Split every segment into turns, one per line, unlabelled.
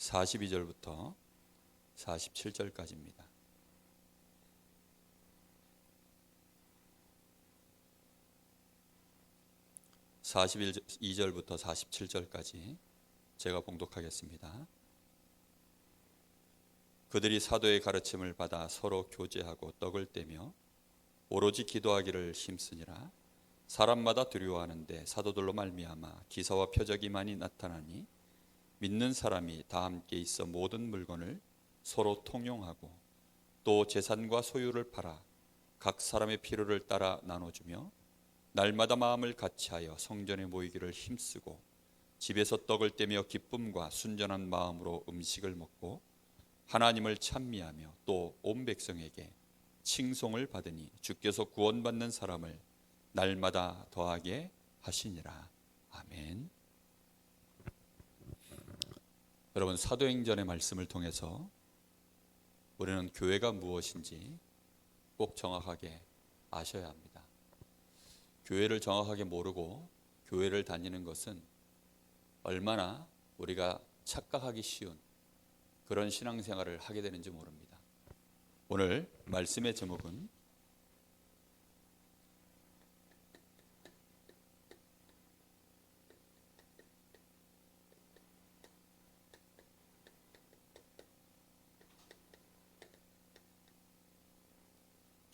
42절부터 47절까지입니다. 42절부터 47절까지 제가 봉독하겠습니다. 그들이 사도의 가르침을 받아 서로 교제하고 떡을 떼며 오로지 기도하기를 힘쓰니라. 사람마다 두려워하는데 사도들로 말미암아 기사와 표적이 많이 나타나니 믿는 사람이 다 함께 있어 모든 물건을 서로 통용하고 또 재산과 소유를 팔아 각 사람의 필요를 따라 나눠주며 날마다 마음을 같이하여 성전에 모이기를 힘쓰고 집에서 떡을 떼며 기쁨과 순전한 마음으로 음식을 먹고 하나님을 찬미하며 또 온 백성에게 칭송을 받으니 주께서 구원받는 사람을 날마다 더하게 하시니라. 아멘. 여러분, 사도행전의 말씀을 통해서 우리는 교회가 무엇인지 꼭 정확하게 아셔야 합니다. 교회를 정확하게 모르고 교회를 다니는 것은 얼마나 우리가 착각하기 쉬운 그런 신앙생활을 하게 되는지 모릅니다. 오늘 말씀의 제목은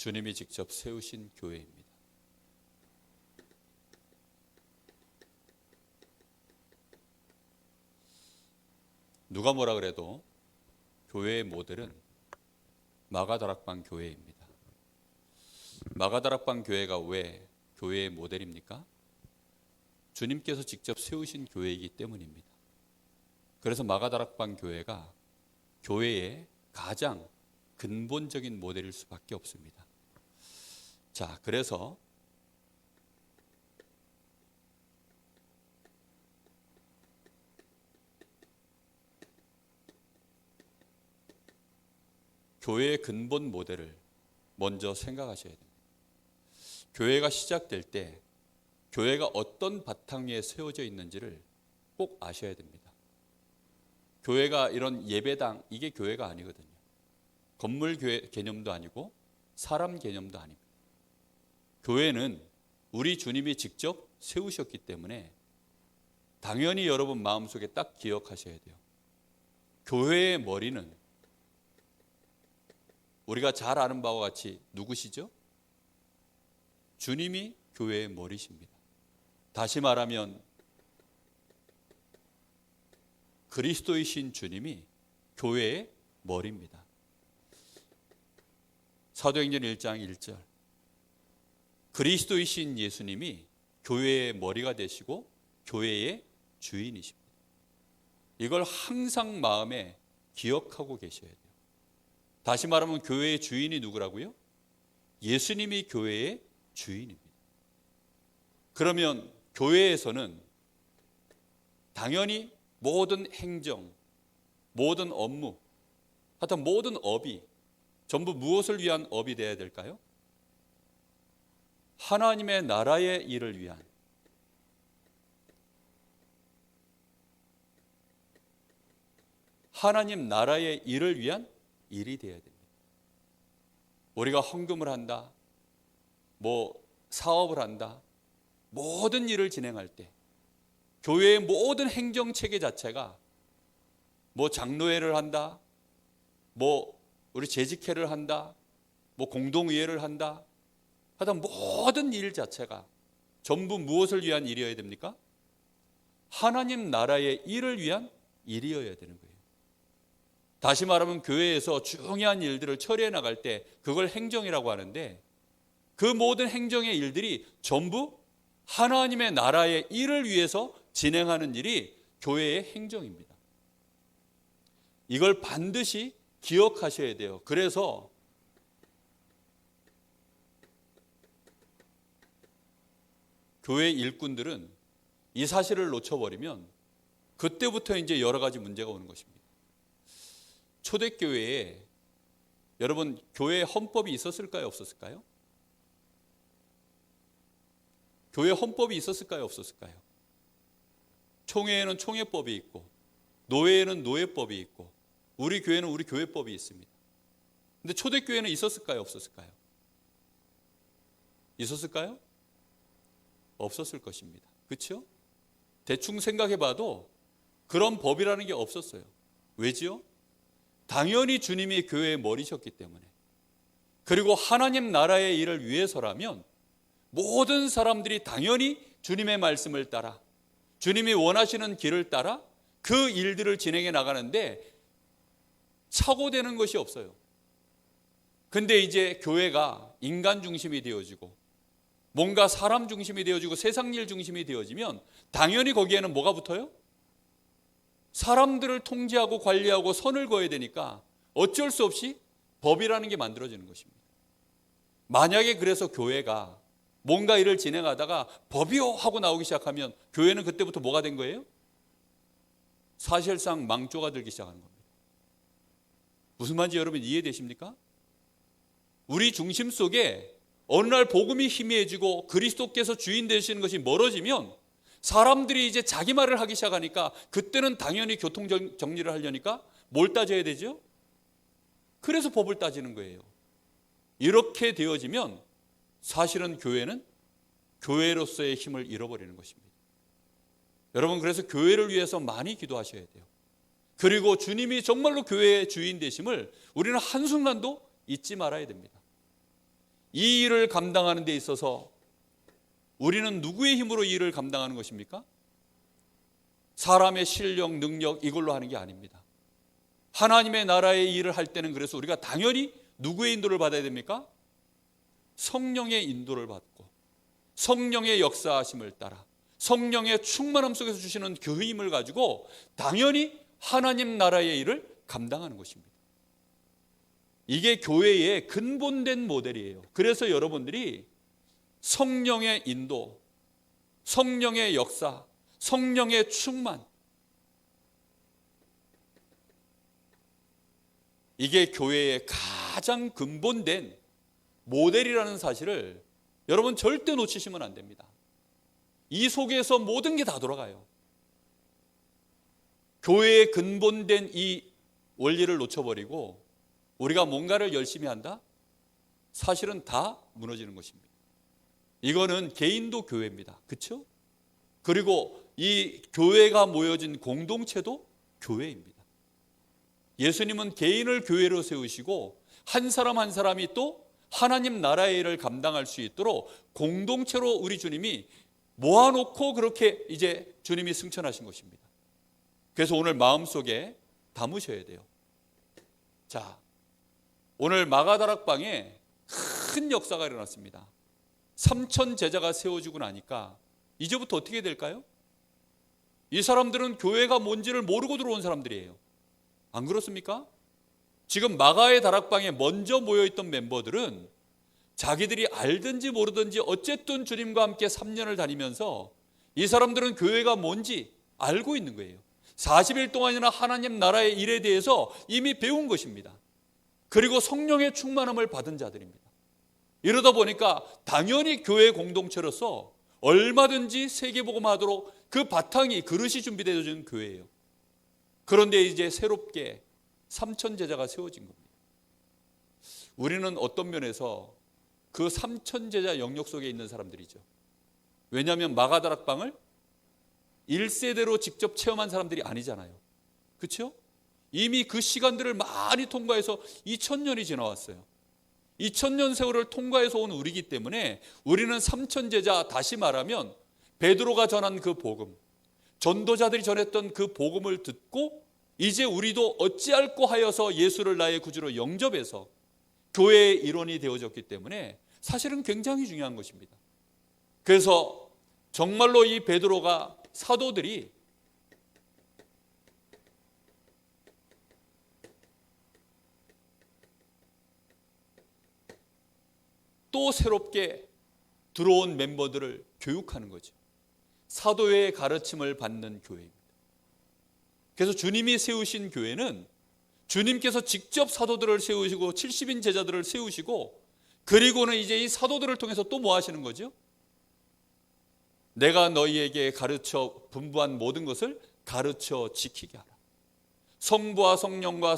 주님이 직접 세우신 교회입니다. 누가 뭐라 그래도 교회의 모델은 마가다락방 교회입니다. 마가다락방 교회가 왜 교회의 모델입니까? 주님께서 직접 세우신 교회이기 때문입니다. 그래서 마가다락방 교회가 교회의 가장 근본적인 모델일 수밖에 없습니다. 자, 그래서 교회의 근본 모델을 먼저 생각하셔야 됩니다. 교회가 시작될 때 교회가 어떤 바탕 위에 세워져 있는지를 꼭 아셔야 됩니다. 교회가 이런 예배당, 이게 교회가 아니거든요. 건물 교회 개념도 아니고 사람 개념도 아닙니다. 교회는 우리 주님이 직접 세우셨기 때문에 당연히 여러분 마음속에 딱 기억하셔야 돼요. 교회의 머리는 우리가 잘 아는 바와 같이 누구시죠? 주님이 교회의 머리십니다. 다시 말하면 그리스도이신 주님이 교회의 머리입니다. 사도행전 1장 1절, 그리스도이신 예수님이 교회의 머리가 되시고 교회의 주인이십니다. 이걸 항상 마음에 기억하고 계셔야 돼요. 다시 말하면 교회의 주인이 누구라고요? 예수님이 교회의 주인입니다. 그러면 교회에서는 당연히 모든 행정, 모든 업무, 하여튼 모든 업이 전부 무엇을 위한 업이 되어야 될까요? 하나님의 나라의 일을 위한, 하나님 나라의 일을 위한 일이 되어야 됩니다. 우리가 헌금을 한다, 뭐 사업을 한다, 모든 일을 진행할 때 교회의 모든 행정체계 자체가 뭐 장로회를 한다, 뭐 우리 재직회를 한다, 뭐 공동의회를 한다, 하여튼 모든 일 자체가 전부 무엇을 위한 일이어야 됩니까? 하나님 나라의 일을 위한 일이어야 되는 거예요. 다시 말하면 교회에서 중요한 일들을 처리해 나갈 때 그걸 행정이라고 하는데, 그 모든 행정의 일들이 전부 하나님의 나라의 일을 위해서 진행하는 일이 교회의 행정입니다. 이걸 반드시 기억하셔야 돼요. 그래서 교회 일꾼들은 이 사실을 놓쳐버리면 그때부터 이제 여러 가지 문제가 오는 것입니다. 초대교회에 여러분 교회 헌법이 있었을까요? 없었을까요? 교회 헌법이 있었을까요? 없었을까요? 총회에는 총회법이 있고 노예에는 노예법이 있고 우리 교회는 우리 교회법이 있습니다. 근데 초대교회는 있었을까요? 없었을까요? 있었을까요? 없었을 것입니다. 그렇죠? 대충 생각해봐도 그런 법이라는 게 없었어요. 왜지요? 당연히 주님이 교회의 머리셨기 때문에, 그리고 하나님 나라의 일을 위해서라면 모든 사람들이 당연히 주님의 말씀을 따라 주님이 원하시는 길을 따라 그 일들을 진행해 나가는데 착오되는 것이 없어요. 근데 이제 교회가 인간 중심이 되어지고 뭔가 사람 중심이 되어지고 세상 일 중심이 되어지면 당연히 거기에는 뭐가 붙어요? 사람들을 통제하고 관리하고 선을 그어야 되니까 어쩔 수 없이 법이라는 게 만들어지는 것입니다. 만약에 그래서 교회가 뭔가 일을 진행하다가 법이요 하고 나오기 시작하면 교회는 그때부터 뭐가 된 거예요? 사실상 망조가 들기 시작하는 겁니다. 무슨 말인지 여러분 이해되십니까? 우리 중심 속에 어느 날 복음이 희미해지고 그리스도께서 주인 되시는 것이 멀어지면 사람들이 이제 자기 말을 하기 시작하니까 그때는 당연히 교통 정리를 하려니까 뭘 따져야 되죠? 그래서 법을 따지는 거예요. 이렇게 되어지면 사실은 교회는 교회로서의 힘을 잃어버리는 것입니다. 여러분, 그래서 교회를 위해서 많이 기도하셔야 돼요. 그리고 주님이 정말로 교회의 주인 되심을 우리는 한순간도 잊지 말아야 됩니다. 이 일을 감당하는 데 있어서 우리는 누구의 힘으로 이 일을 감당하는 것입니까? 사람의 실력, 능력 이걸로 하는 게 아닙니다. 하나님의 나라의 일을 할 때는 그래서 우리가 당연히 누구의 인도를 받아야 됩니까? 성령의 인도를 받고 성령의 역사하심을 따라 성령의 충만함 속에서 주시는 그 힘을 가지고 당연히 하나님 나라의 일을 감당하는 것입니다. 이게 교회의 근본된 모델이에요. 그래서 여러분들이 성령의 인도, 성령의 역사, 성령의 충만, 이게 교회의 가장 근본된 모델이라는 사실을 여러분 절대 놓치시면 안 됩니다. 이 속에서 모든 게 다 돌아가요. 교회의 근본된 이 원리를 놓쳐버리고 우리가 뭔가를 열심히 한다? 사실은 다 무너지는 것입니다. 이거는 개인도 교회입니다. 그렇죠? 그리고 이 교회가 모여진 공동체도 교회입니다. 예수님은 개인을 교회로 세우시고 한 사람 한 사람이 또 하나님 나라의 일을 감당할 수 있도록 공동체로 우리 주님이 모아놓고 그렇게 이제 주님이 승천하신 것입니다. 그래서 오늘 마음속에 담으셔야 돼요. 자, 오늘 마가다락방에 큰 역사가 일어났습니다. 3,000 제자가 세워지고 나니까 이제부터 어떻게 될까요? 이 사람들은 교회가 뭔지를 모르고 들어온 사람들이에요. 안 그렇습니까? 지금 마가의 다락방에 먼저 모여있던 멤버들은 자기들이 알든지 모르든지 어쨌든 주님과 함께 3년을 다니면서 이 사람들은 교회가 뭔지 알고 있는 거예요. 40일 동안이나 하나님 나라의 일에 대해서 이미 배운 것입니다. 그리고 성령의 충만함을 받은 자들입니다. 이러다 보니까 당연히 교회 공동체로서 얼마든지 세계복음하도록 그 바탕이 그릇이 준비되어진 교회예요. 그런데 이제 새롭게 3,000 제자가 세워진 겁니다. 우리는 어떤 면에서 그 3,000 제자 영역 속에 있는 사람들이죠. 왜냐하면 마가다락방을 1세대로 직접 체험한 사람들이 아니잖아요. 그렇죠? 이미 그 시간들을 많이 통과해서 2000년이 지나왔어요. 2000년 세월을 통과해서 온 우리이기 때문에 우리는 3,000 제자, 다시 말하면 베드로가 전한 그 복음, 전도자들이 전했던 그 복음을 듣고 이제 우리도 어찌할꼬 하여서 예수를 나의 구주로 영접해서 교회의 일원이 되어졌기 때문에 사실은 굉장히 중요한 것입니다. 그래서 정말로 이 베드로가 사도들이 또 새롭게 들어온 멤버들을 교육하는 거죠. 사도의 가르침을 받는 교회입니다. 그래서 주님이 세우신 교회는 주님께서 직접 사도들을 세우시고 70인 제자들을 세우시고 그리고는 이제 이 사도들을 통해서 또 뭐 하시는 거죠? 내가 너희에게 가르쳐 분부한 모든 것을 가르쳐 지키게 하라. 성부와 성부와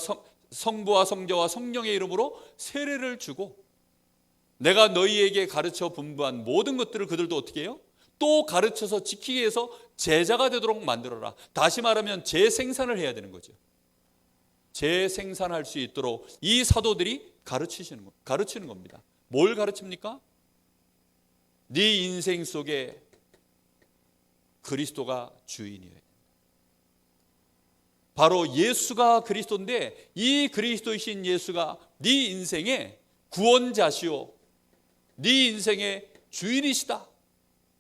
성자와 성령의 이름으로 세례를 주고 내가 너희에게 가르쳐 분부한 모든 것들을 그들도 어떻게 해요? 또 가르쳐서 지키기 위해서 제자가 되도록 만들어라. 다시 말하면 재생산을 해야 되는 거죠. 재생산할 수 있도록 이 사도들이 가르치는 겁니다. 뭘 가르칩니까? 네 인생 속에 그리스도가 주인이에요. 바로 예수가 그리스도인데 이 그리스도이신 예수가 네 인생의 구원자시오, 네 인생의 주인이시다.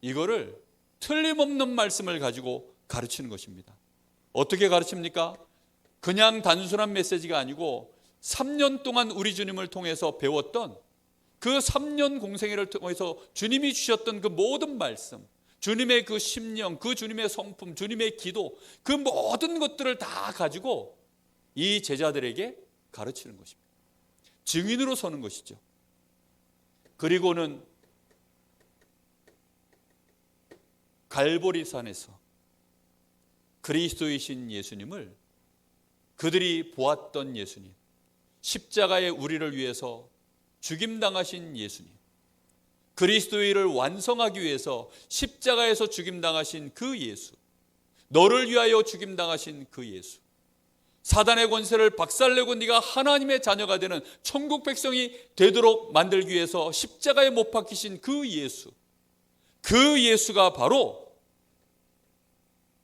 이거를 틀림없는 말씀을 가지고 가르치는 것입니다. 어떻게 가르칩니까? 그냥 단순한 메시지가 아니고 3년 동안 우리 주님을 통해서 배웠던 그 3년 공생애를 통해서 주님이 주셨던 그 모든 말씀, 주님의 그 심령, 그 주님의 성품, 주님의 기도, 그 모든 것들을 다 가지고 이 제자들에게 가르치는 것입니다. 증인으로 서는 것이죠. 그리고는 갈보리산에서 그리스도이신 예수님을, 그들이 보았던 예수님, 십자가에 우리를 위해서 죽임당하신 예수님, 그리스도의 일을 완성하기 위해서 십자가에서 죽임당하신 그 예수, 너를 위하여 죽임당하신 그 예수, 사단의 권세를 박살내고 네가 하나님의 자녀가 되는 천국 백성이 되도록 만들기 위해서 십자가에 못 박히신 그 예수, 그 예수가 바로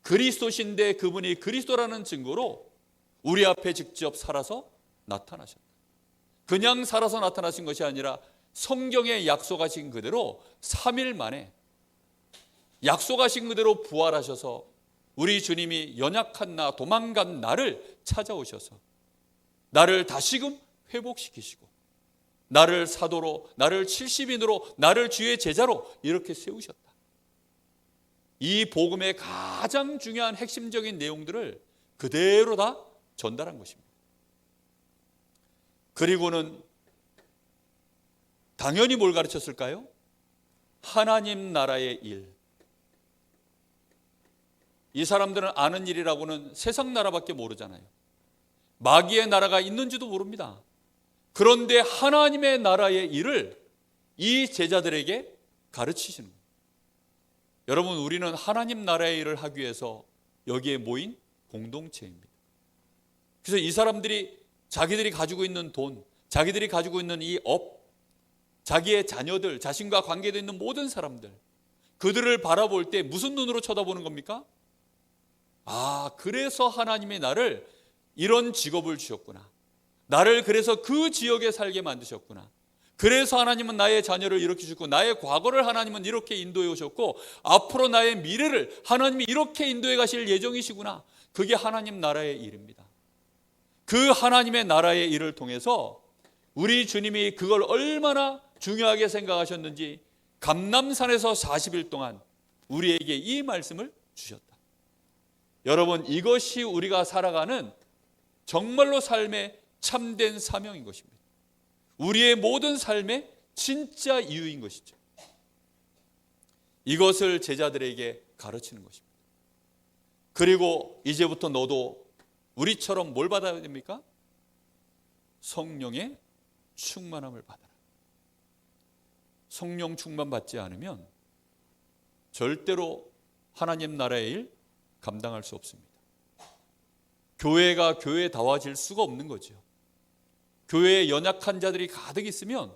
그리스도신데 그분이 그리스도라는 증거로 우리 앞에 직접 살아서 나타나셨다. 그냥 살아서 나타나신 것이 아니라 성경에 약속하신 그대로 3일 만에 약속하신 그대로 부활하셔서 우리 주님이 연약한 나, 도망간 나를 찾아오셔서 나를 다시금 회복시키시고 나를 사도로, 나를 70인으로, 나를 주의 제자로 이렇게 세우셨다. 이 복음의 가장 중요한 핵심적인 내용들을 그대로 다 전달한 것입니다. 그리고는 당연히 뭘 가르쳤을까요? 하나님 나라의 일. 이 사람들은 아는 일이라고는 세상 나라밖에 모르잖아요. 마귀의 나라가 있는지도 모릅니다. 그런데 하나님의 나라의 일을 이 제자들에게 가르치시는 거예요. 여러분, 우리는 하나님 나라의 일을 하기 위해서 여기에 모인 공동체입니다. 그래서 이 사람들이 자기들이 가지고 있는 돈, 자기들이 가지고 있는 이 업, 자기의 자녀들, 자신과 관계되어 있는 모든 사람들, 그들을 바라볼 때 무슨 눈으로 쳐다보는 겁니까? 아, 그래서 하나님이 나를 이런 직업을 주셨구나. 나를 그래서 그 지역에 살게 만드셨구나. 그래서 하나님은 나의 자녀를 이렇게 주셨고, 나의 과거를 하나님은 이렇게 인도해 오셨고, 앞으로 나의 미래를 하나님이 이렇게 인도해 가실 예정이시구나. 그게 하나님 나라의 일입니다. 그 하나님의 나라의 일을 통해서 우리 주님이 그걸 얼마나 중요하게 생각하셨는지 감람산에서 40일 동안 우리에게 이 말씀을 주셨다. 여러분, 이것이 우리가 살아가는 정말로 삶의 참된 사명인 것입니다. 우리의 모든 삶의 진짜 이유인 것이죠. 이것을 제자들에게 가르치는 것입니다. 그리고 이제부터 너도 우리처럼 뭘 받아야 됩니까? 성령의 충만함을 받아라. 성령 충만 받지 않으면 절대로 하나님 나라의 일 감당할 수 없습니다. 교회가 교회다워질 수가 없는 거죠. 교회에 연약한 자들이 가득 있으면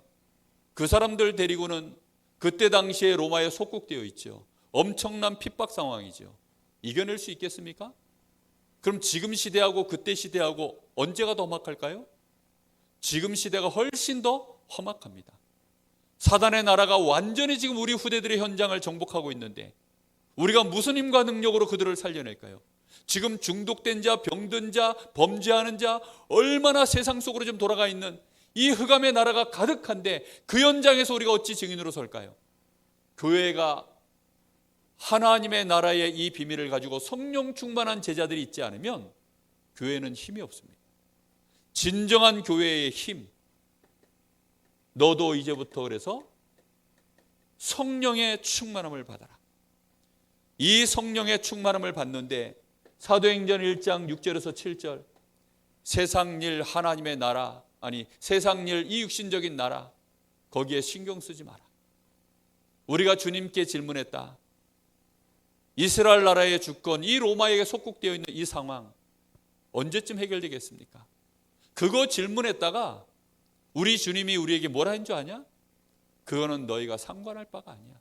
그 사람들 데리고는 그때 당시에 로마에 속국되어 있죠. 엄청난 핍박 상황이죠. 이겨낼 수 있겠습니까? 그럼 지금 시대하고 그때 시대하고 언제가 더 험악할까요? 지금 시대가 훨씬 더 험악합니다. 사단의 나라가 완전히 지금 우리 후대들의 현장을 정복하고 있는데 우리가 무슨 힘과 능력으로 그들을 살려낼까요? 지금 중독된 자, 병든 자, 범죄하는 자, 얼마나 세상 속으로 좀 돌아가 있는 이 흑암의 나라가 가득한데 그 현장에서 우리가 어찌 증인으로 설까요? 교회가 하나님의 나라의 이 비밀을 가지고 성령 충만한 제자들이 있지 않으면 교회는 힘이 없습니다. 진정한 교회의 힘, 너도 이제부터 그래서 성령의 충만함을 받아라. 이 성령의 충만함을 받는데 사도행전 1장 6절에서 7절 세상 일 하나님의 나라, 아니 세상 일 이 육신적인 나라, 거기에 신경 쓰지 마라. 우리가 주님께 질문했다. 이스라엘 나라의 주권, 이 로마에게 속국되어 있는 이 상황 언제쯤 해결되겠습니까? 그거 질문했다가 우리 주님이 우리에게 뭐라 한 줄 아냐? 그거는 너희가 상관할 바가 아니야.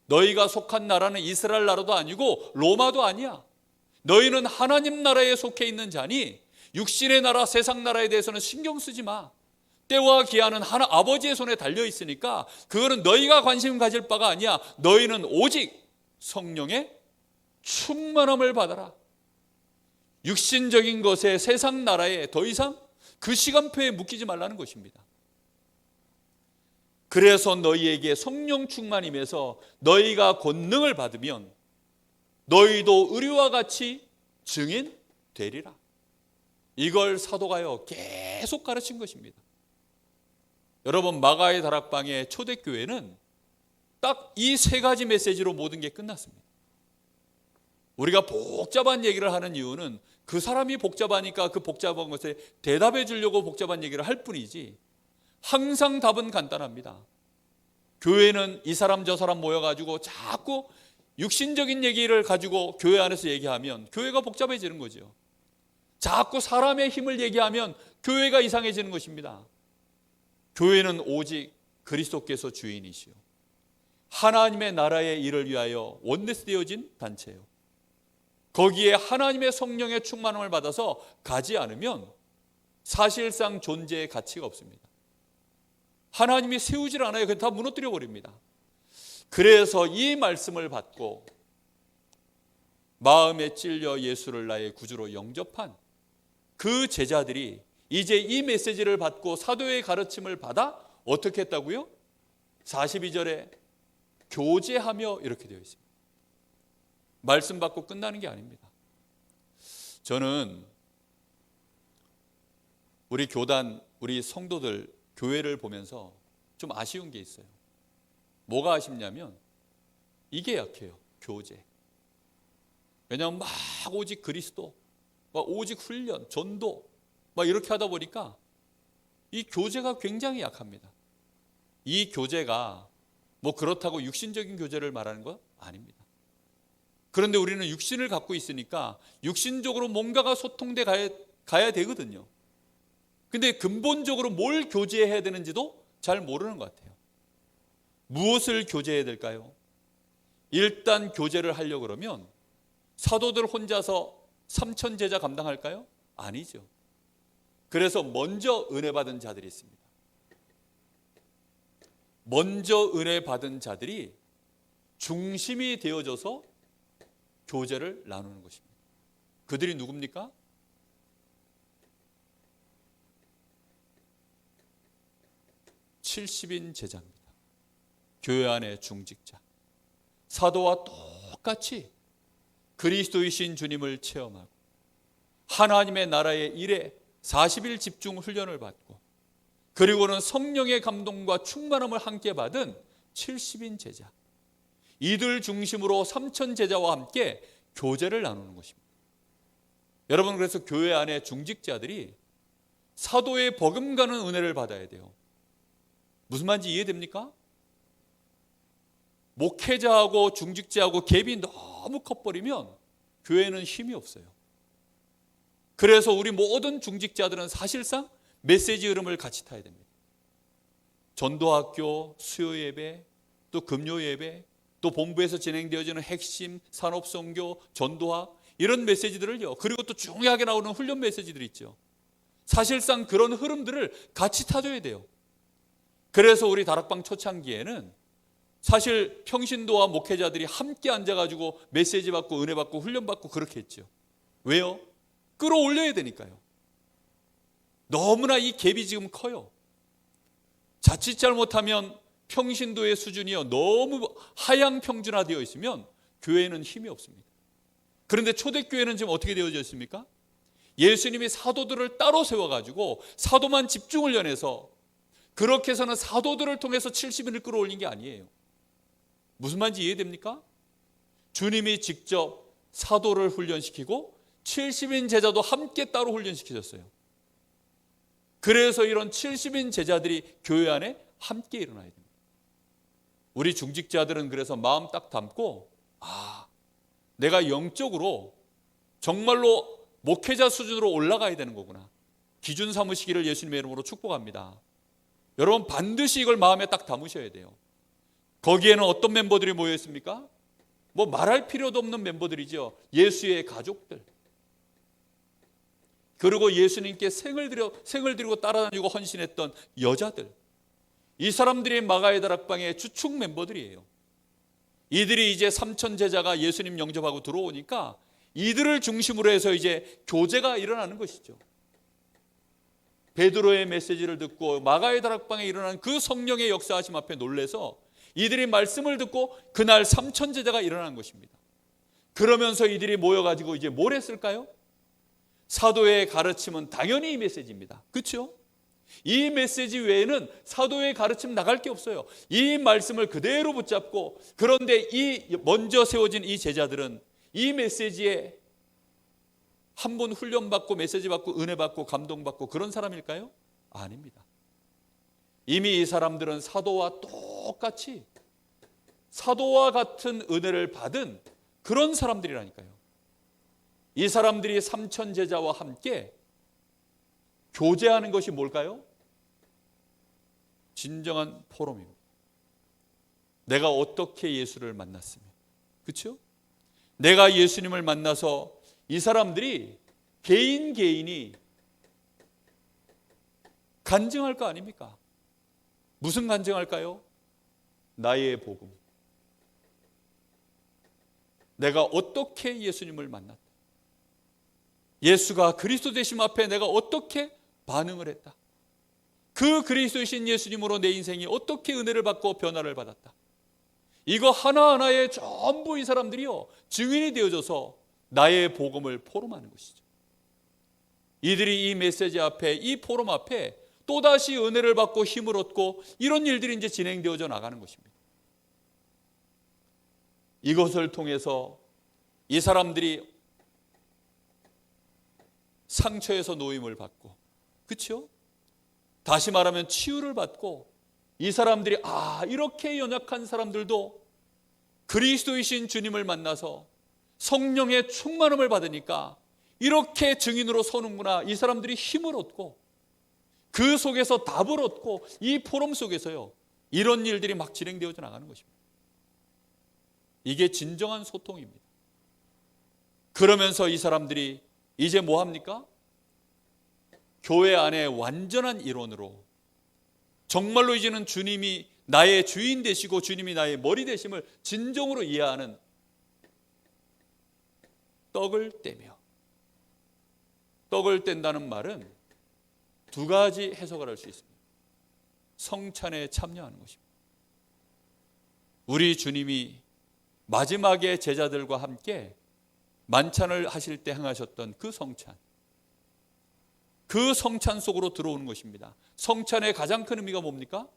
너희가 속한 나라는 이스라엘 나라도 아니고 로마도 아니야. 너희는 하나님 나라에 속해 있는 자니 육신의 나라, 세상 나라에 대해서는 신경 쓰지 마. 때와 기한은 하나 아버지의 손에 달려 있으니까 그거는 너희가 관심 가질 바가 아니야. 너희는 오직 성령의 충만함을 받아라. 육신적인 것에, 세상 나라에 더 이상 그 시간표에 묶이지 말라는 것입니다. 그래서 너희에게 성령 충만임에서 너희가 권능을 받으면 너희도 의리와 같이 증인 되리라. 이걸 사도가요 계속 가르친 것입니다. 여러분, 마가의 다락방의 초대교회는 딱 이 세 가지 메시지로 모든 게 끝났습니다. 우리가 복잡한 얘기를 하는 이유는 그 사람이 복잡하니까 그 복잡한 것에 대답해 주려고 복잡한 얘기를 할 뿐이지 항상 답은 간단합니다. 교회는 이 사람 저 사람 모여가지고 자꾸 육신적인 얘기를 가지고 교회 안에서 얘기하면 교회가 복잡해지는 거죠. 자꾸 사람의 힘을 얘기하면 교회가 이상해지는 것입니다. 교회는 오직 그리스도께서 주인이시요 하나님의 나라의 일을 위하여 원내스되어진 단체예요. 거기에 하나님의 성령의 충만함을 받아서 가지 않으면 사실상 존재의 가치가 없습니다. 하나님이 세우질 않아요. 그냥 다 무너뜨려 버립니다. 그래서 이 말씀을 받고 마음에 찔려 예수를 나의 구주로 영접한 그 제자들이 이제 이 메시지를 받고 사도의 가르침을 받아 어떻게 했다고요? 42절에 교제하며 이렇게 되어 있습니다. 말씀 받고 끝나는 게 아닙니다. 저는 우리 교단, 우리 성도들 교회를 보면서 좀 아쉬운 게 있어요. 뭐가 아쉽냐면 이게 약해요. 교제. 왜냐하면 막 오직 그리스도, 막 오직 훈련, 전도 막 이렇게 하다 보니까 이 교제가 굉장히 약합니다. 이 교제가 뭐 그렇다고 육신적인 교제를 말하는 거 아닙니다. 그런데 우리는 육신을 갖고 있으니까 육신적으로 뭔가가 소통돼 가야 되거든요. 근데 근본적으로 뭘 교제해야 되는지도 잘 모르는 것 같아요. 무엇을 교제해야 될까요? 일단 교제를 하려고 그러면 사도들 혼자서 3천 제자 감당할까요? 아니죠. 그래서 먼저 은혜 받은 자들이 있습니다. 먼저 은혜 받은 자들이 중심이 되어져서 교제를 나누는 것입니다. 그들이 누굽니까? (70인) 제자입니다. 교회 안의 중직자. 사도와 똑같이 그리스도이신 주님을 체험하고 하나님의 나라의 일에 40일 집중 훈련을 받고 그리고는 성령의 감동과 충만함을 함께 받은 70인 제자. 이들 중심으로 3천 제자와 함께 교제를 나누는 것입니다. 여러분, 그래서 교회 안에 중직자들이 사도의 버금가는 은혜를 받아야 돼요. 무슨 말인지 이해됩니까? 목회자하고 중직자하고 갭이 너무 커버리면 교회는 힘이 없어요. 그래서 우리 모든 중직자들은 사실상 메시지 흐름을 같이 타야 됩니다. 전도학교, 수요예배, 또 금요예배, 또 본부에서 진행되어지는 핵심, 산업선교, 전도학 이런 메시지들을요. 그리고 또 중요하게 나오는 훈련 메시지들이 있죠. 사실상 그런 흐름들을 같이 타줘야 돼요. 그래서 우리 다락방 초창기에는 사실 평신도와 목회자들이 함께 앉아가지고 메시지 받고 은혜 받고 훈련 받고 그렇게 했죠. 왜요? 끌어올려야 되니까요. 너무나 이 갭이 지금 커요. 자칫 잘못하면 평신도의 수준이요 너무 하향 평준화되어 있으면 교회는 힘이 없습니다. 그런데 초대교회는 지금 어떻게 되어져 있습니까? 예수님이 사도들을 따로 세워가지고 사도만 집중훈련해서 그렇게 해서는 사도들을 통해서 70인을 끌어올린 게 아니에요. 무슨 말인지 이해됩니까? 주님이 직접 사도를 훈련시키고 70인 제자도 함께 따로 훈련시키셨어요. 그래서 이런 70인 제자들이 교회 안에 함께 일어나야 됩니다. 우리 중직자들은 그래서 마음 딱 담고 내가 영적으로 정말로 목회자 수준으로 올라가야 되는 거구나. 기준 삼으시기를 예수님의 이름으로 축복합니다. 여러분 반드시 이걸 마음에 딱 담으셔야 돼요. 거기에는 어떤 멤버들이 모여 있습니까? 뭐 말할 필요도 없는 멤버들이죠. 예수의 가족들. 그리고 예수님께 생을 들이고 따라다니고 헌신했던 여자들. 이 사람들이 마가의 다락방의 주축 멤버들이에요. 이들이 이제 3천 제자가 예수님 영접하고 들어오니까 이들을 중심으로 해서 이제 교제가 일어나는 것이죠. 베드로의 메시지를 듣고 마가의 다락방에 일어난 그 성령의 역사하심 앞에 놀래서 이들이 말씀을 듣고 그날 3천 제자가 일어난 것입니다. 그러면서 이들이 모여가지고 이제 뭘 했을까요? 사도의 가르침은 당연히 이 메시지입니다. 그렇죠? 이 메시지 외에는 사도의 가르침 나갈 게 없어요. 이 말씀을 그대로 붙잡고, 그런데 이 먼저 세워진 이 제자들은 이 메시지에 한 번 훈련받고 메시지 받고 은혜 받고 감동받고 그런 사람일까요? 아닙니다. 이미 이 사람들은 사도와 똑같이 사도와 같은 은혜를 받은 그런 사람들이라니까요. 이 사람들이 3천 제자와 함께 교제하는 것이 뭘까요? 진정한 포럼입니다. 내가 어떻게 예수를 만났으며, 그렇죠? 내가 예수님을 만나서 이 사람들이 개인이 간증할 거 아닙니까? 무슨 간증할까요? 나의 복음. 내가 어떻게 예수님을 만났다. 예수가 그리스도 되심 앞에 내가 어떻게 반응을 했다. 그 그리스도이신 예수님으로 내 인생이 어떻게 은혜를 받고 변화를 받았다. 이거 하나하나에 전부 이 사람들이요 증인이 되어져서 나의 복음을 포럼하는 것이죠. 이들이 이 메시지 앞에, 이 포럼 앞에 또다시 은혜를 받고 힘을 얻고 이런 일들이 이제 진행되어져 나가는 것입니다. 이것을 통해서 이 사람들이 상처에서 노임을 받고, 그렇죠? 다시 말하면 치유를 받고, 이 사람들이 이렇게 연약한 사람들도 그리스도이신 주님을 만나서 성령의 충만함을 받으니까 이렇게 증인으로 서는구나. 이 사람들이 힘을 얻고 그 속에서 답을 얻고 이 포럼 속에서요 이런 일들이 막 진행되어져 나가는 것입니다. 이게 진정한 소통입니다. 그러면서 이 사람들이 이제 뭐 합니까? 교회 안에 완전한 일원으로 정말로 이제는 주님이 나의 주인 되시고 주님이 나의 머리 되심을 진정으로 이해하는 떡을 떼며, 떡을 뗀다는 말은 두 가지 해석을 할 수 있습니다. 성찬에 참여하는 것입니다. 우리 주님이 마지막에 제자들과 함께 만찬을 하실 때 행하셨던 그 성찬, 그 성찬 속으로 들어오는 것입니다. 성찬의 가장 큰 의미가 뭡니까?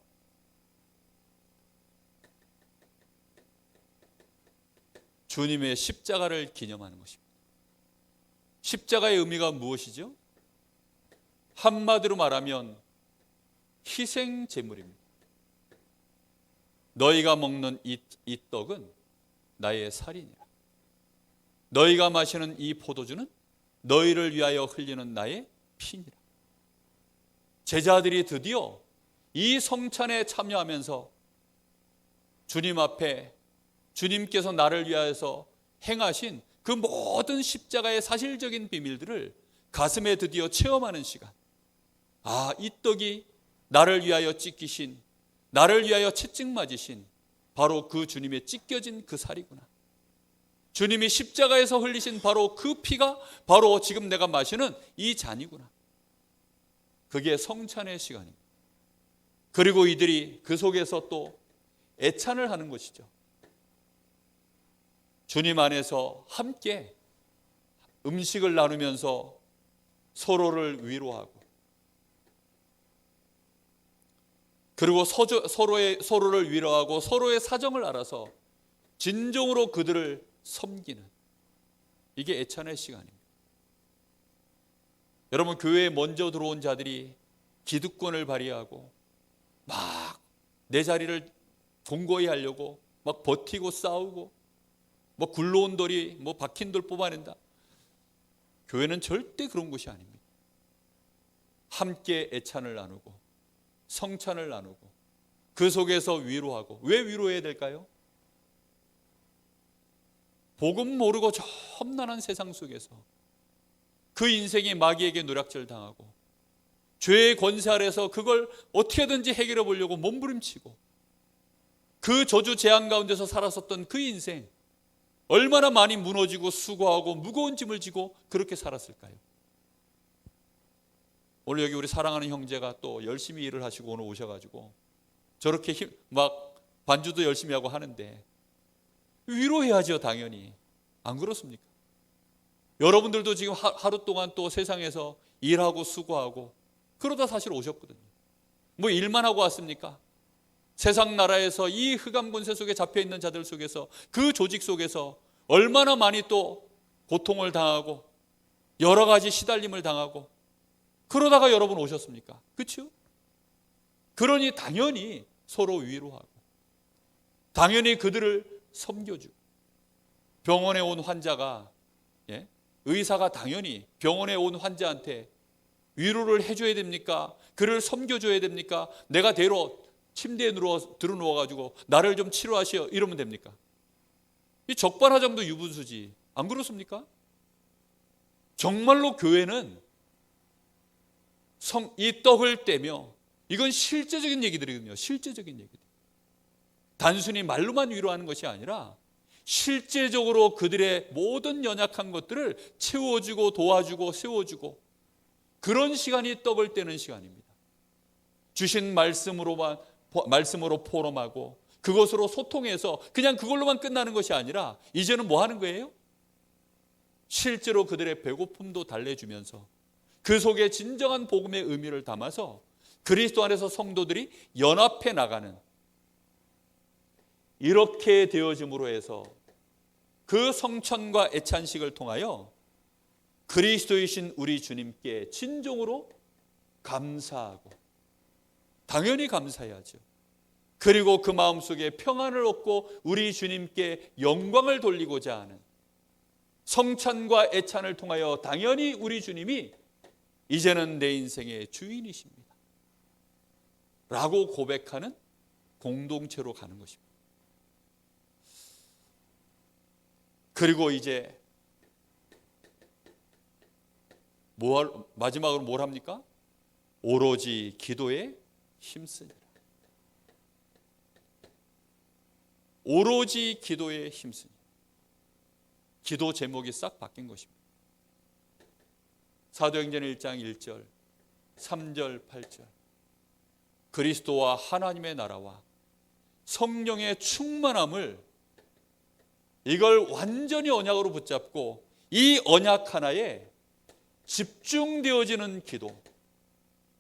주님의 십자가를 기념하는 것입니다. 십자가의 의미가 무엇이죠? 한마디로 말하면 희생 제물입니다. 너희가 먹는 이 떡은 나의 살이니라. 너희가 마시는 이 포도주는 너희를 위하여 흘리는 나의 피니라. 제자들이 드디어 이 성찬에 참여하면서 주님 앞에 주님께서 나를 위하여서 행하신 그 모든 십자가의 사실적인 비밀들을 가슴에 드디어 체험하는 시간. 이 떡이 나를 위하여 찢기신, 나를 위하여 채찍 맞으신 바로 그 주님의 찢겨진 그 살이구나. 주님이 십자가에서 흘리신 바로 그 피가 바로 지금 내가 마시는 이 잔이구나. 그게 성찬의 시간입니다. 그리고 이들이 그 속에서 또 애찬을 하는 것이죠. 주님 안에서 함께 음식을 나누면서 서로를 위로하고, 그리고 서로를 위로하고 서로의 사정을 알아서 진정으로 그들을 섬기는, 이게 애찬의 시간입니다. 여러분, 교회에 먼저 들어온 자들이 기득권을 발휘하고 막 내 자리를 공고히 하려고 막 버티고 싸우고 뭐 굴러온 돌이 뭐 박힌 돌 뽑아낸다. 교회는 절대 그런 곳이 아닙니다. 함께 애찬을 나누고 성찬을 나누고 그 속에서 위로하고. 왜 위로해야 될까요? 복음 모르고 저 험난한 세상 속에서 그 인생이 마귀에게 노략질 당하고 죄의 권세 아래서 그걸 어떻게든지 해결해 보려고 몸부림치고 그 저주 재앙 가운데서 살았었던 그 인생, 얼마나 많이 무너지고 수고하고 무거운 짐을 지고 그렇게 살았을까요? 오늘 여기 우리 사랑하는 형제가 또 열심히 일을 하시고 오늘 오셔가지고 저렇게 막 반주도 열심히 하고 하는데 위로해야죠, 당연히. 안 그렇습니까? 여러분들도 지금 하루 동안 또 세상에서 일하고 수고하고 그러다 사실 오셨거든요. 뭐 일만 하고 왔습니까? 세상 나라에서 이 흑암 권세 속에 잡혀있는 자들 속에서 그 조직 속에서 얼마나 많이 또 고통을 당하고 여러 가지 시달림을 당하고 그러다가 여러분 오셨습니까? 그렇죠? 그러니 당연히 서로 위로하고 당연히 그들을 섬겨주고 병원에 온 환자가 의사가 당연히 병원에 온 환자한테 위로를 해줘야 됩니까? 그를 섬겨줘야 됩니까? 내가 대로 침대에 들어누워가지고 나를 좀 치료하시오 이러면 됩니까? 이 적반하장도 유분수지. 안 그렇습니까? 정말로 교회는 이 떡을 떼며 이건 실제적인 얘기들이거든요. 실제적인 얘기들. 단순히 말로만 위로하는 것이 아니라 실제적으로 그들의 모든 연약한 것들을 채워주고 도와주고 세워주고 그런 시간이 떡을 떼는 시간입니다. 주신 말씀으로 포럼하고 그것으로 소통해서 그냥 그걸로만 끝나는 것이 아니라 이제는 뭐 하는 거예요? 실제로 그들의 배고픔도 달래주면서 그 속에 진정한 복음의 의미를 담아서 그리스도 안에서 성도들이 연합해 나가는, 이렇게 되어짐으로 해서 그 성천과 애찬식을 통하여 그리스도이신 우리 주님께 진정으로 감사하고 당연히 감사해야죠. 그리고 그 마음속에 평안을 얻고 우리 주님께 영광을 돌리고자 하는 성찬과 애찬을 통하여 당연히 우리 주님이 이제는 내 인생의 주인이십니다 라고 고백하는 공동체로 가는 것입니다. 그리고 이제 마지막으로 뭘 합니까? 오로지 기도에 힘쓰니라. 오로지 기도에 힘쓰니라. 기도 제목이 싹 바뀐 것입니다. 사도행전 1장 1절, 3절, 8절. 그리스도와 하나님의 나라와 성령의 충만함을, 이걸 완전히 언약으로 붙잡고 이 언약 하나에 집중되어지는 기도,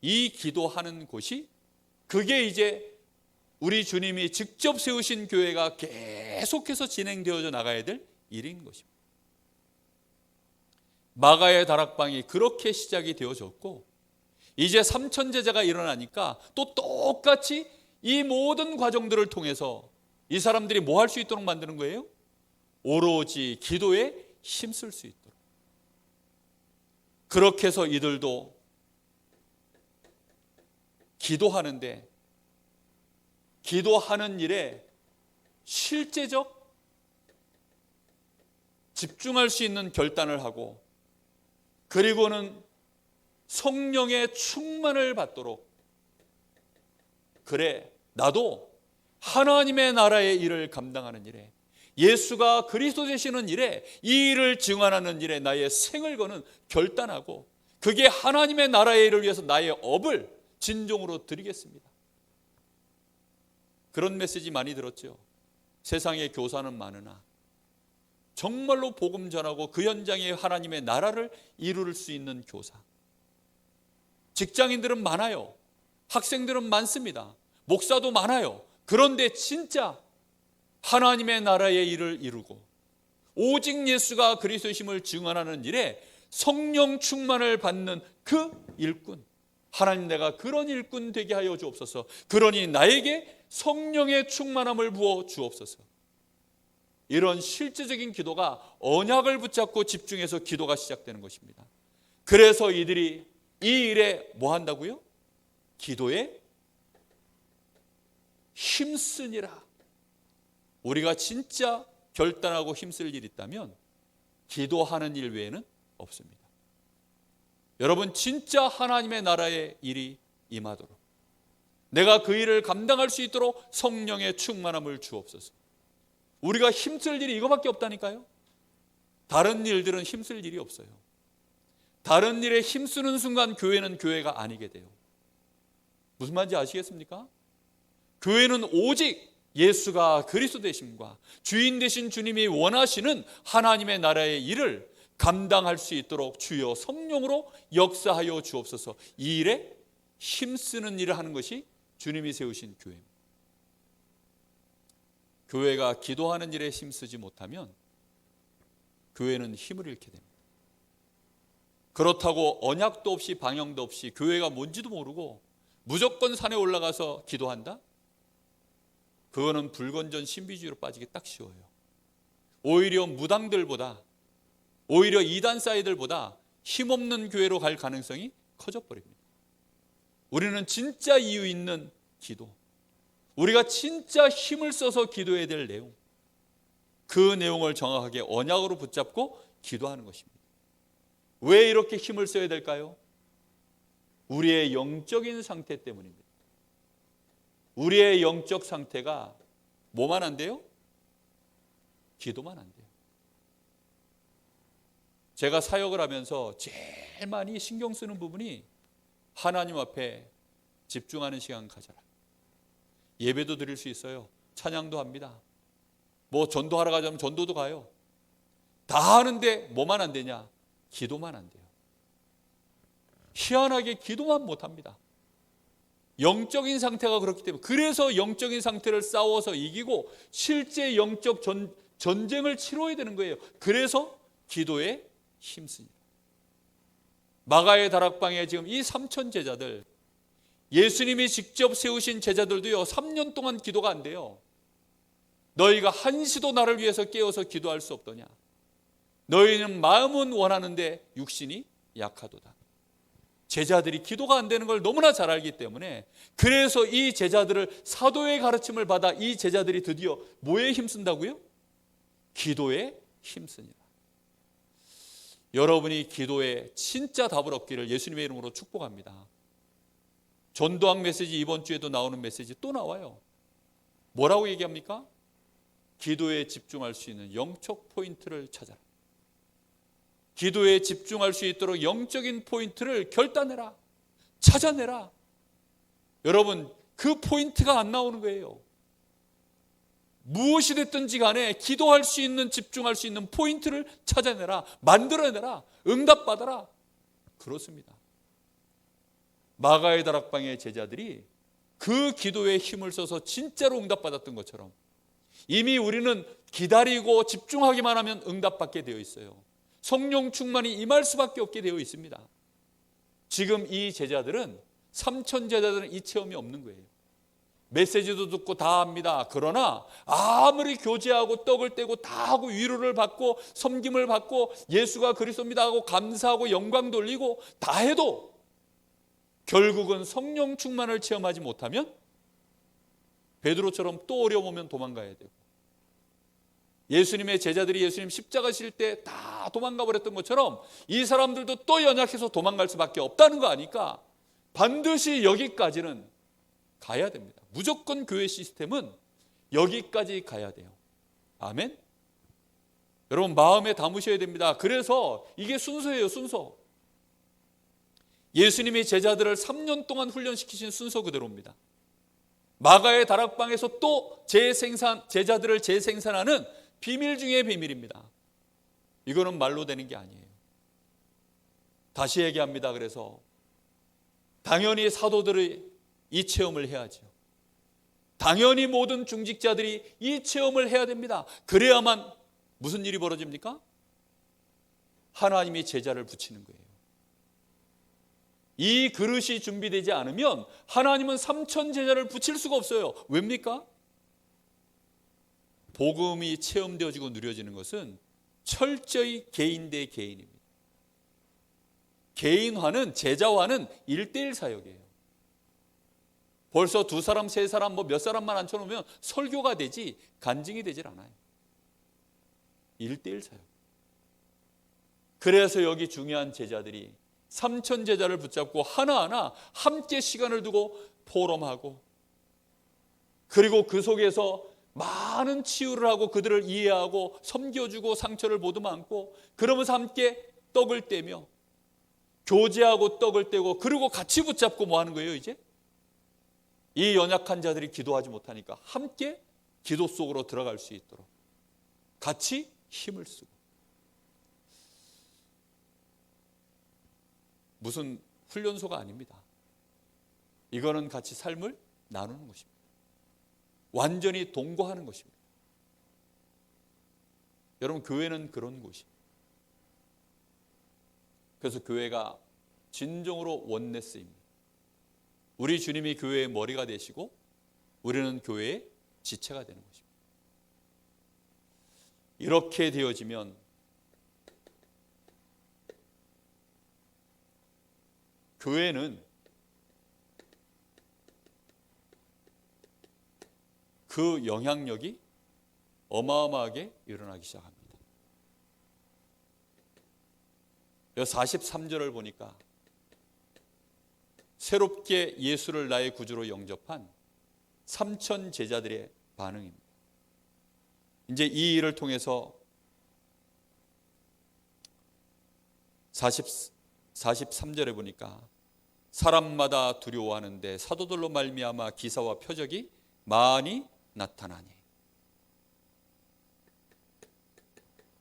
이 기도하는 곳이, 그게 이제 우리 주님이 직접 세우신 교회가 계속해서 진행되어져 나가야 될 일인 것입니다. 마가의 다락방이 그렇게 시작이 되어졌고 이제 3천 제자가 일어나니까 또 똑같이 이 모든 과정들을 통해서 이 사람들이 뭐 할 수 있도록 만드는 거예요? 오로지 기도에 힘쓸 수 있도록. 그렇게 해서 이들도 기도하는데, 기도하는 일에 실제적 집중할 수 있는 결단을 하고, 그리고는 성령의 충만을 받도록, 그래 나도 하나님의 나라의 일을 감당하는 일에, 예수가 그리스도 되시는 일에, 이 일을 증언하는 일에 나의 생을 거는 결단하고, 그게 하나님의 나라의 일을 위해서 나의 업을 진정으로 드리겠습니다. 그런 메시지 많이 들었죠. 세상에 교사는 많으나 정말로 복음 전하고 그 현장에 하나님의 나라를 이룰 수 있는 교사, 직장인들은 많아요. 학생들은 많습니다. 목사도 많아요. 그런데 진짜 하나님의 나라의 일을 이루고 오직 예수가 그리스도심을 증언하는 일에 성령 충만을 받는 그 일꾼, 하나님 내가 그런 일꾼 되게 하여 주옵소서. 그러니 나에게 성령의 충만함을 부어 주옵소서. 이런 실제적인 기도가 언약을 붙잡고 집중해서 기도가 시작되는 것입니다. 그래서 이들이 이 일에 뭐 한다고요? 기도에 힘쓰니라. 우리가 진짜 결단하고 힘쓸 일이 있다면 기도하는 일 외에는 없습니다. 여러분, 진짜 하나님의 나라의 일이 임하도록, 내가 그 일을 감당할 수 있도록 성령의 충만함을 주옵소서. 우리가 힘쓸 일이 이거밖에 없다니까요. 다른 일들은 힘쓸 일이 없어요. 다른 일에 힘쓰는 순간 교회는 교회가 아니게 돼요. 무슨 말인지 아시겠습니까? 교회는 오직 예수가 그리스도 되심과 주인 되신 주님이 원하시는 하나님의 나라의 일을 감당할 수 있도록 주여 성령으로 역사하여 주옵소서. 이 일에 힘쓰는 일을 하는 것이 주님이 세우신 교회입니다. 교회가 기도하는 일에 힘쓰지 못하면 교회는 힘을 잃게 됩니다. 그렇다고 언약도 없이 방향도 없이 교회가 뭔지도 모르고 무조건 산에 올라가서 기도한다? 그거는 불건전 신비주의로 빠지기 딱 쉬워요. 오히려 무당들보다, 오히려 이단사이들보다 힘없는 교회로 갈 가능성이 커져버립니다. 우리는 진짜 이유 있는 기도, 우리가 진짜 힘을 써서 기도해야 될 내용, 그 내용을 정확하게 언약으로 붙잡고 기도하는 것입니다. 왜 이렇게 힘을 써야 될까요? 우리의 영적인 상태 때문입니다. 우리의 영적 상태가 뭐만 안 돼요? 기도만 안 돼요. 제가 사역을 하면서 제일 많이 신경 쓰는 부분이 하나님 앞에 집중하는 시간 가져라. 예배도 드릴 수 있어요. 찬양도 합니다. 뭐 전도하러 가자면 전도도 가요. 다 하는데 뭐만 안 되냐? 기도만 안 돼요. 희한하게 기도만 못합니다. 영적인 상태가 그렇기 때문에, 그래서 영적인 상태를 싸워서 이기고 실제 영적 전쟁을 치러야 되는 거예요. 그래서 기도에 힘씁니다. 마가의 다락방에 지금 이 3천 제자들, 예수님이 직접 세우신 제자들도요 3년 동안 기도가 안 돼요. 너희가 한시도 나를 위해서 깨어서 기도할 수 없더냐? 너희는 마음은 원하는데 육신이 약하도다. 제자들이 기도가 안 되는 걸 너무나 잘 알기 때문에, 그래서 이 제자들을 사도의 가르침을 받아 이 제자들이 드디어 뭐에 힘쓴다고요? 기도에 힘쓰니라. 여러분이 기도에 진짜 답을 얻기를 예수님의 이름으로 축복합니다. 전도학 메시지 이번 주에도 나오는 메시지 또 나와요. 뭐라고 얘기합니까? 기도에 집중할 수 있는 영적 포인트를 찾아라. 기도에 집중할 수 있도록 영적인 포인트를 결단해라. 찾아내라. 여러분, 그 포인트가 안 나오는 거예요. 무엇이 됐든지 간에 기도할 수 있는, 집중할 수 있는 포인트를 찾아내라. 만들어내라. 응답받아라. 그렇습니다. 마가의 다락방의 제자들이 그 기도에 힘을 써서 진짜로 응답받았던 것처럼 이미 우리는 기다리고 집중하기만 하면 응답받게 되어 있어요. 성령 충만이 임할 수밖에 없게 되어 있습니다. 지금 이 제자들은, 3천 제자들은 이 체험이 없는 거예요. 메시지도 듣고 다 합니다. 그러나 아무리 교제하고 떡을 떼고 다 하고 위로를 받고 섬김을 받고 예수가 그리스도입니다 하고 감사하고 영광 돌리고 다 해도 결국은 성령 충만을 체험하지 못하면 베드로처럼 또 어려우면 도망가야 되고, 예수님의 제자들이 예수님 십자가 실 때 다 도망가 버렸던 것처럼 이 사람들도 또 연약해서 도망갈 수밖에 없다는 거 아니까 반드시 여기까지는 가야 됩니다. 무조건 교회 시스템은 여기까지 가야 돼요. 아멘? 여러분, 마음에 담으셔야 됩니다. 그래서 이게 순서예요, 순서. 예수님이 제자들을 3년 동안 훈련시키신 순서 그대로입니다. 마가의 다락방에서 또 제자들을 재생산하는 비밀 중에 비밀입니다. 이거는 말로 되는 게 아니에요. 다시 얘기합니다. 그래서 당연히 사도들이 이 체험을 해야죠. 당연히 모든 중직자들이 이 체험을 해야 됩니다. 그래야만 무슨 일이 벌어집니까? 하나님이 제자를 붙이는 거예요. 이 그릇이 준비되지 않으면 하나님은 3천 제자를 붙일 수가 없어요. 왜입니까? 복음이 체험되어지고 누려지는 것은 철저히 개인 대 개인입니다. 개인화는, 제자화는 1대1 사역이에요. 벌써 2사람, 3사람, 몇 사람만 앉혀놓으면 설교가 되지 간증이 되질 않아요. 1대1 사역. 그래서 여기 중요한 제자들이 3천 제자를 붙잡고 하나하나 함께 시간을 두고 포럼하고, 그리고 그 속에서 많은 치유를 하고 그들을 이해하고 섬겨주고 상처를 보듬어안고, 그러면서 함께 떡을 떼며 교제하고 떡을 떼고, 그리고 같이 붙잡고 뭐 하는 거예요? 이제 이 연약한 자들이 기도하지 못하니까 함께 기도 속으로 들어갈 수 있도록 같이 힘을 쓰고. 무슨 훈련소가 아닙니다. 이거는 같이 삶을 나누는 것입니다. 완전히 동거하는 것입니다. 여러분, 교회는 그런 곳이에요. 그래서 교회가 진정으로 원네스입니다. 우리 주님이 교회의 머리가 되시고 우리는 교회의 지체가 되는 것입니다. 이렇게 되어지면 교회는 그 영향력이 어마어마하게 일어나기 시작합니다. 43절을 보니까 새롭게 예수를 나의 구주로 영접한 3천 제자들의 반응입니다. 이제 이 일을 통해서 43절에 보니까 사람마다 두려워하는데 사도들로 말미암아 기사와 표적이 많이 나타나니,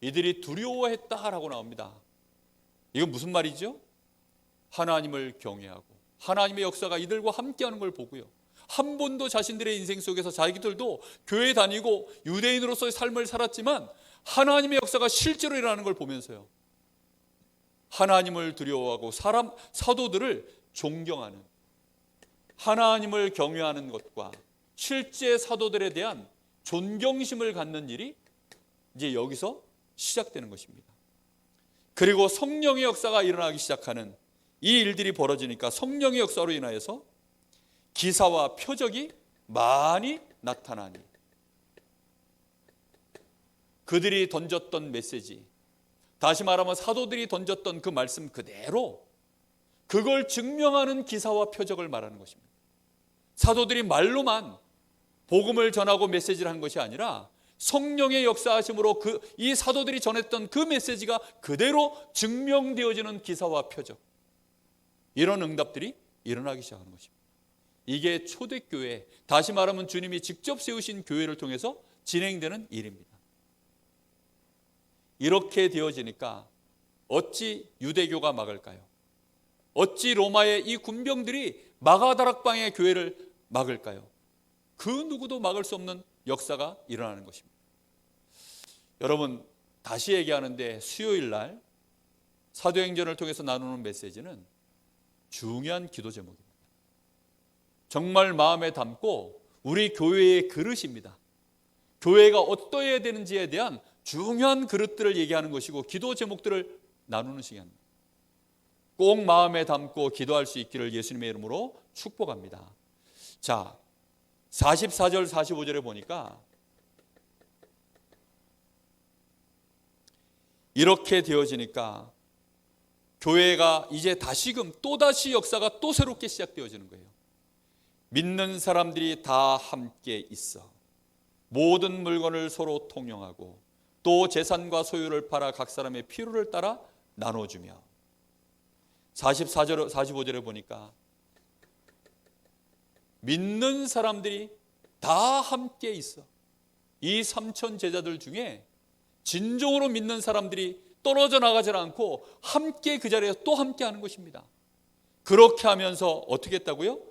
이들이 두려워했다라고 나옵니다. 이건 무슨 말이죠? 하나님을 경외하고 하나님의 역사가 이들과 함께하는 걸 보고요, 한 번도 자신들의 인생 속에서 자기들도 교회 다니고 유대인으로서의 삶을 살았지만 하나님의 역사가 실제로 일어나는 걸 보면서요, 하나님을 두려워하고 사도들을 존경하는, 하나님을 경외하는 것과 실제 사도들에 대한 존경심을 갖는 일이 이제 여기서 시작되는 것입니다. 그리고 성령의 역사가 일어나기 시작하는 이 일들이 벌어지니까 성령의 역사로 인하여서 기사와 표적이 많이 나타나니, 그들이 던졌던 메시지, 다시 말하면 사도들이 던졌던 그 말씀 그대로 그걸 증명하는 기사와 표적을 말하는 것입니다. 사도들이 말로만 복음을 전하고 메시지를 한 것이 아니라 성령의 역사하심으로 이 사도들이 전했던 그 메시지가 그대로 증명되어지는 기사와 표적, 이런 응답들이 일어나기 시작하는 것입니다. 이게 초대교회, 다시 말하면 주님이 직접 세우신 교회를 통해서 진행되는 일입니다. 이렇게 되어지니까 어찌 유대교가 막을까요? 어찌 로마의 이 군병들이 마가다락방의 교회를 막을까요? 그 누구도 막을 수 없는 역사가 일어나는 것입니다. 여러분, 다시 얘기하는데 수요일 날 사도행전을 통해서 나누는 메시지는 중요한 기도 제목입니다. 정말 마음에 담고 우리 교회의 그릇입니다. 교회가 어떠해야 되는지에 대한 중요한 그릇들을 얘기하는 것이고 기도 제목들을 나누는 시간입니다. 꼭 마음에 담고 기도할 수 있기를 예수님의 이름으로 축복합니다. 자, 44절 45절에 보니까 이렇게 되어지니까 교회가 이제 다시금 또다시 역사가 또 새롭게 시작되어지는 거예요. 믿는 사람들이 다 함께 있어 모든 물건을 서로 통용하고 또 재산과 소유를 팔아 각 사람의 필요를 따라 나눠주며, 44절 45절에 보니까 믿는 사람들이 다 함께 있어. 이 3천 제자들 중에 진정으로 믿는 사람들이 떨어져 나가지 않고 함께 그 자리에서 또 함께 하는 것입니다. 그렇게 하면서 어떻게 했다고요?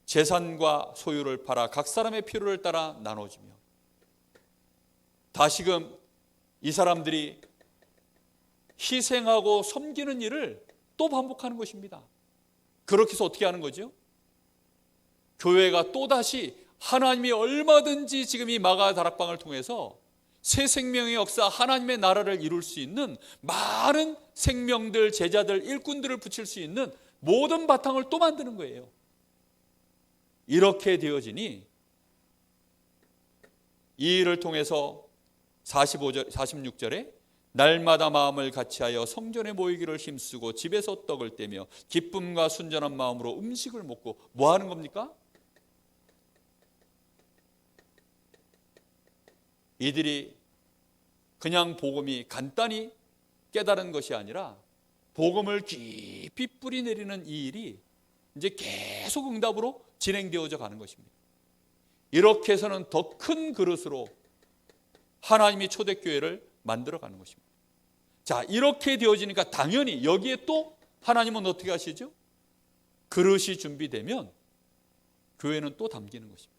재산과 소유를 팔아 각 사람의 필요를 따라 나눠주며, 다시금 이 사람들이 희생하고 섬기는 일을 또 반복하는 것입니다. 그렇게 해서 어떻게 하는 거죠? 교회가 또다시 하나님이 얼마든지 지금 이 마가 다락방을 통해서 새 생명의 역사, 하나님의 나라를 이룰 수 있는 많은 생명들, 제자들, 일꾼들을 붙일 수 있는 모든 바탕을 또 만드는 거예요. 이렇게 되어지니 이 일을 통해서 46절에 날마다 마음을 같이하여 성전에 모이기를 힘쓰고 집에서 떡을 떼며 기쁨과 순전한 마음으로 음식을 먹고, 뭐 하는 겁니까? 이들이 그냥 복음이 간단히 깨달은 것이 아니라 복음을 깊이 뿌리내리는 이 일이 이제 계속 응답으로 진행되어져 가는 것입니다. 이렇게 해서는 더 큰 그릇으로 하나님이 초대교회를 만들어가는 것입니다. 자, 이렇게 되어지니까 당연히 여기에 또 하나님은 어떻게 하시죠? 그릇이 준비되면 교회는 또 담기는 것입니다.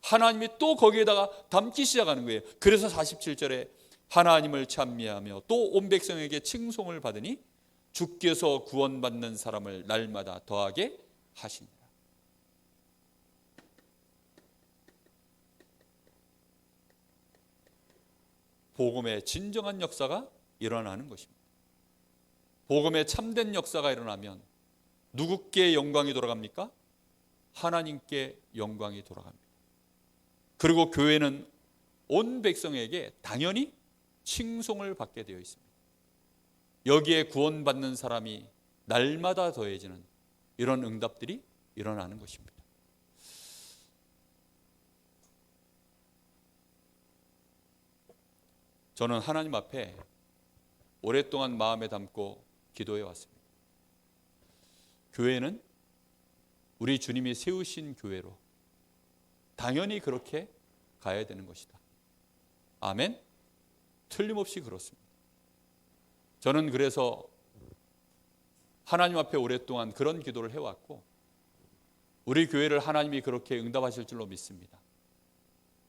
하나님이 또 거기에다가 담기 시작하는 거예요. 그래서 47절에 하나님을 찬미하며 또 온 백성에게 칭송을 받으니 주께서 구원받는 사람을 날마다 더하게 하시니라. 복음의 진정한 역사가 일어나는 것입니다. 복음의 참된 역사가 일어나면 누구께 영광이 돌아갑니까? 하나님께 영광이 돌아갑니다. 그리고 교회는 온 백성에게 당연히 칭송을 받게 되어 있습니다. 여기에 구원받는 사람이 날마다 더해지는 이런 응답들이 일어나는 것입니다. 저는 하나님 앞에 오랫동안 마음에 담고 기도해 왔습니다. 교회는 우리 주님이 세우신 교회로 당연히 그렇게 가야 되는 것이다. 아멘? 틀림없이 그렇습니다. 저는 그래서 하나님 앞에 오랫동안 그런 기도를 해왔고 우리 교회를 하나님이 그렇게 응답하실 줄로 믿습니다.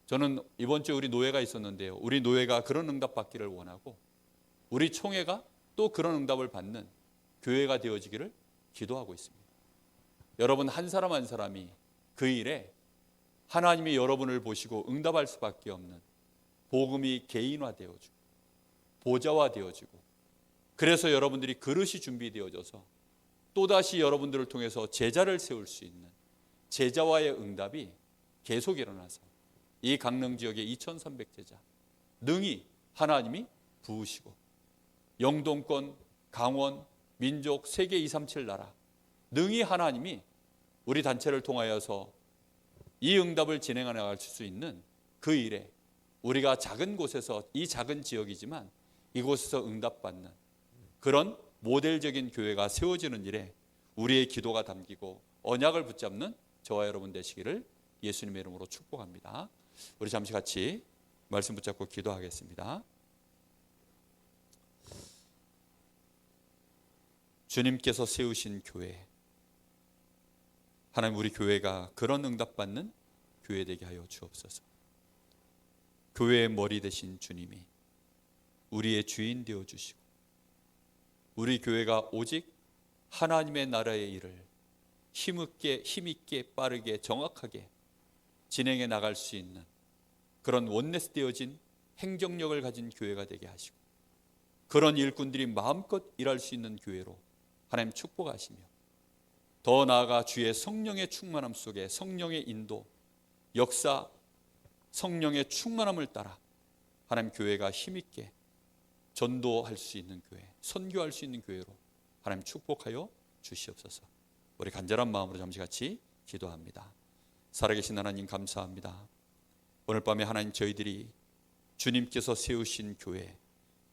저는 이번 주에 우리 노회가 있었는데요. 우리 노회가 그런 응답 받기를 원하고 우리 총회가 또 그런 응답을 받는 교회가 되어지기를 기도하고 있습니다. 여러분 한 사람 한 사람이 그 일에 하나님이 여러분을 보시고 응답할 수밖에 없는 복음이 개인화되어지고 보좌화되어지고 그래서 여러분들이 그릇이 준비되어져서 또다시 여러분들을 통해서 제자를 세울 수 있는 제자와의 응답이 계속 일어나서 이 강릉 지역의 2300제자 능히 하나님이 부으시고 영동권, 강원, 민족, 세계 237 나라 능히 하나님이 우리 단체를 통하여서 이 응답을 진행해 나갈 수 있는 그 일에 우리가 작은 곳에서 이 작은 지역이지만 이곳에서 응답받는 그런 모델적인 교회가 세워지는 일에 우리의 기도가 담기고 언약을 붙잡는 저와 여러분 되시기를 예수님의 이름으로 축복합니다. 우리 잠시 같이 말씀 붙잡고 기도하겠습니다. 주님께서 세우신 교회, 하나님 우리 교회가 그런 응답받는 교회 되게 하여 주옵소서. 교회의 머리 되신 주님이 우리의 주인 되어 주시고 우리 교회가 오직 하나님의 나라의 일을 힘있게 빠르게 정확하게 진행해 나갈 수 있는 그런 원내스 되어진 행정력을 가진 교회가 되게 하시고 그런 일꾼들이 마음껏 일할 수 있는 교회로 하나님 축복하시며 더 나아가 주의 성령의 충만함 속에 성령의 인도, 역사, 성령의 충만함을 따라 하나님 교회가 힘있게 전도할 수 있는 교회, 선교할 수 있는 교회로 하나님 축복하여 주시옵소서. 우리 간절한 마음으로 잠시 같이 기도합니다. 살아계신 하나님 감사합니다. 오늘 밤에 하나님 저희들이 주님께서 세우신 교회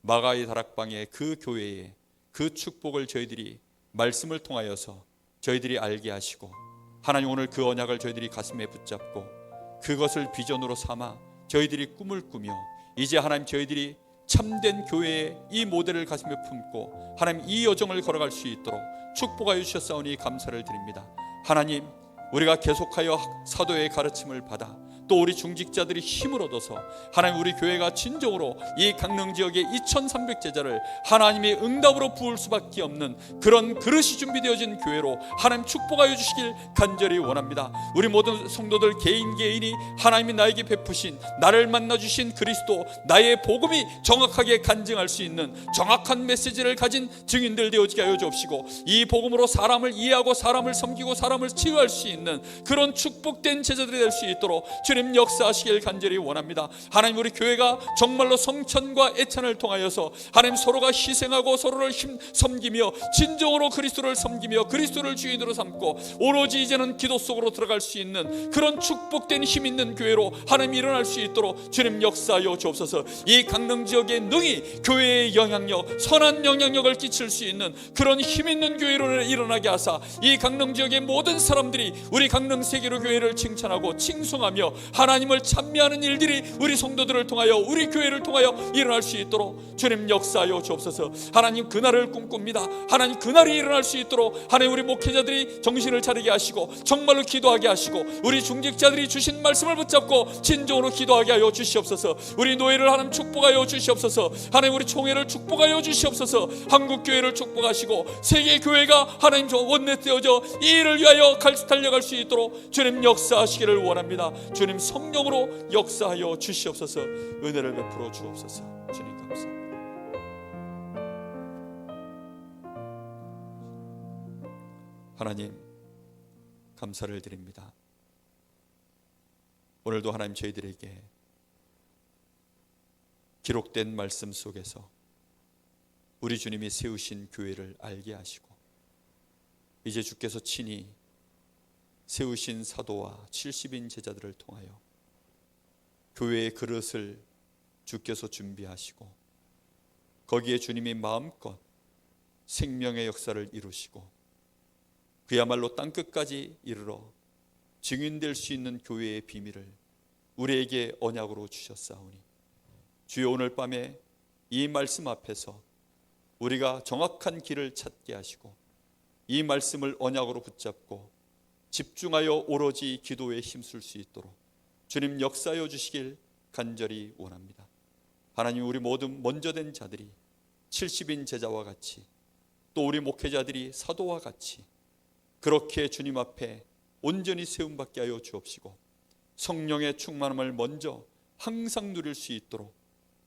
마가의 다락방의 그 교회의 그 축복을 저희들이 말씀을 통하여서 저희들이 알게 하시고 하나님 오늘 그 언약을 저희들이 가슴에 붙잡고 그것을 비전으로 삼아 저희들이 꿈을 꾸며 이제 하나님 저희들이 참된 교회의 이 모델을 가슴에 품고 하나님 이 여정을 걸어갈 수 있도록 축복하여 주셨사오니 감사를 드립니다. 하나님 우리가 계속하여 사도의 가르침을 받아 또 우리 중직자들이 힘을 얻어서 하나님 우리 교회가 진정으로 이 강릉 지역의 2300제자를 하나님의 응답으로 부을 수밖에 없는 그런 그릇이 준비되어진 교회로 하나님 축복하여 주시길 간절히 원합니다. 우리 모든 성도들 개인이 하나님이 나에게 베푸신, 나를 만나주신 그리스도, 나의 복음이 정확하게 간증할 수 있는 정확한 메시지를 가진 증인들 되어지게 하여 주옵시고, 이 복음으로 사람을 이해하고 사람을 섬기고 사람을 치유할 수 있는 그런 축복된 제자들이 될 수 있도록 주님 역사하시길 간절히 원합니다. 하나님 우리 교회가 정말로 성천과 애찬을 통하여서 하나님 서로가 희생하고 서로를 섬기며 진정으로 그리스도를 섬기며 그리스도를 주인으로 삼고 오로지 이제는 기도 속으로 들어갈 수 있는 그런 축복된 힘 있는 교회로 하나님 일어날 수 있도록 주님 역사하여 주옵소서. 이 강릉 지역의 능히 교회의 영향력, 선한 영향력을 끼칠 수 있는 그런 힘 있는 교회로 일어나게 하사 이 강릉 지역의 모든 사람들이 우리 강릉 세계로 교회를 칭찬하고 칭송하며 하나님을 찬미하는 일들이 우리 성도들을 통하여 우리 교회를 통하여 일어날 수 있도록 주님 역사하여 주옵소서. 하나님 그날을 꿈꿉니다. 하나님 그날이 일어날 수 있도록 하나님 우리 목회자들이 정신을 차리게 하시고 정말로 기도하게 하시고 우리 중직자들이 주신 말씀을 붙잡고 진정으로 기도하게 하여 주시옵소서. 우리 노예를 하나님 축복하여 주시옵소서. 하나님 우리 총회를 축복하여 주시옵소서. 한국교회를 축복하시고 세계교회가 하나님 원내되어져 이 일을 위하여 달려갈 수 있도록 주님 역사하시기를 원합니다. 주님 성령으로 역사하여 주시옵소서. 은혜를 베풀어 주옵소서. 주님 감사합니다. 하나님 감사를 드립니다. 오늘도 하나님 저희들에게 기록된 말씀 속에서 우리 주님이 세우신 교회를 알게 하시고 이제 주께서 친히 세우신 사도와 70인 제자들을 통하여 교회의 그릇을 주께서 준비하시고 거기에 주님이 마음껏 생명의 역사를 이루시고 그야말로 땅끝까지 이르러 증인될 수 있는 교회의 비밀을 우리에게 언약으로 주셨사오니 주여 오늘 밤에 이 말씀 앞에서 우리가 정확한 길을 찾게 하시고 이 말씀을 언약으로 붙잡고 집중하여 오로지 기도에 힘쓸 수 있도록 주님 역사하여 주시길 간절히 원합니다. 하나님 우리 모든 먼저 된 자들이 70인 제자와 같이 또 우리 목회자들이 사도와 같이 그렇게 주님 앞에 온전히 세움받게 하여 주옵시고 성령의 충만함을 먼저 항상 누릴 수 있도록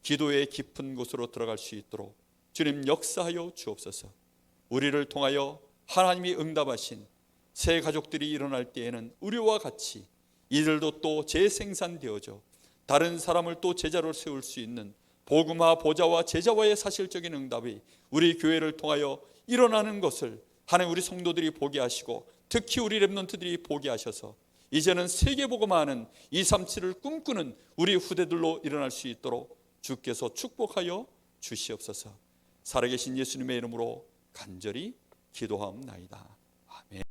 기도의 깊은 곳으로 들어갈 수 있도록 주님 역사하여 주옵소서. 우리를 통하여 하나님이 응답하신 새 가족들이 일어날 때에는 우리와 같이 이들도 또 재생산되어져 다른 사람을 또 제자로 세울 수 있는 복음화 보좌와 제자와의 사실적인 응답이 우리 교회를 통하여 일어나는 것을 하나님 우리 성도들이 보게 하시고 특히 우리 렘넌트들이 보게 하셔서 이제는 세계복음화하는 237을 꿈꾸는 우리 후대들로 일어날 수 있도록 주께서 축복하여 주시옵소서. 살아계신 예수님의 이름으로 간절히 기도하옵나이다.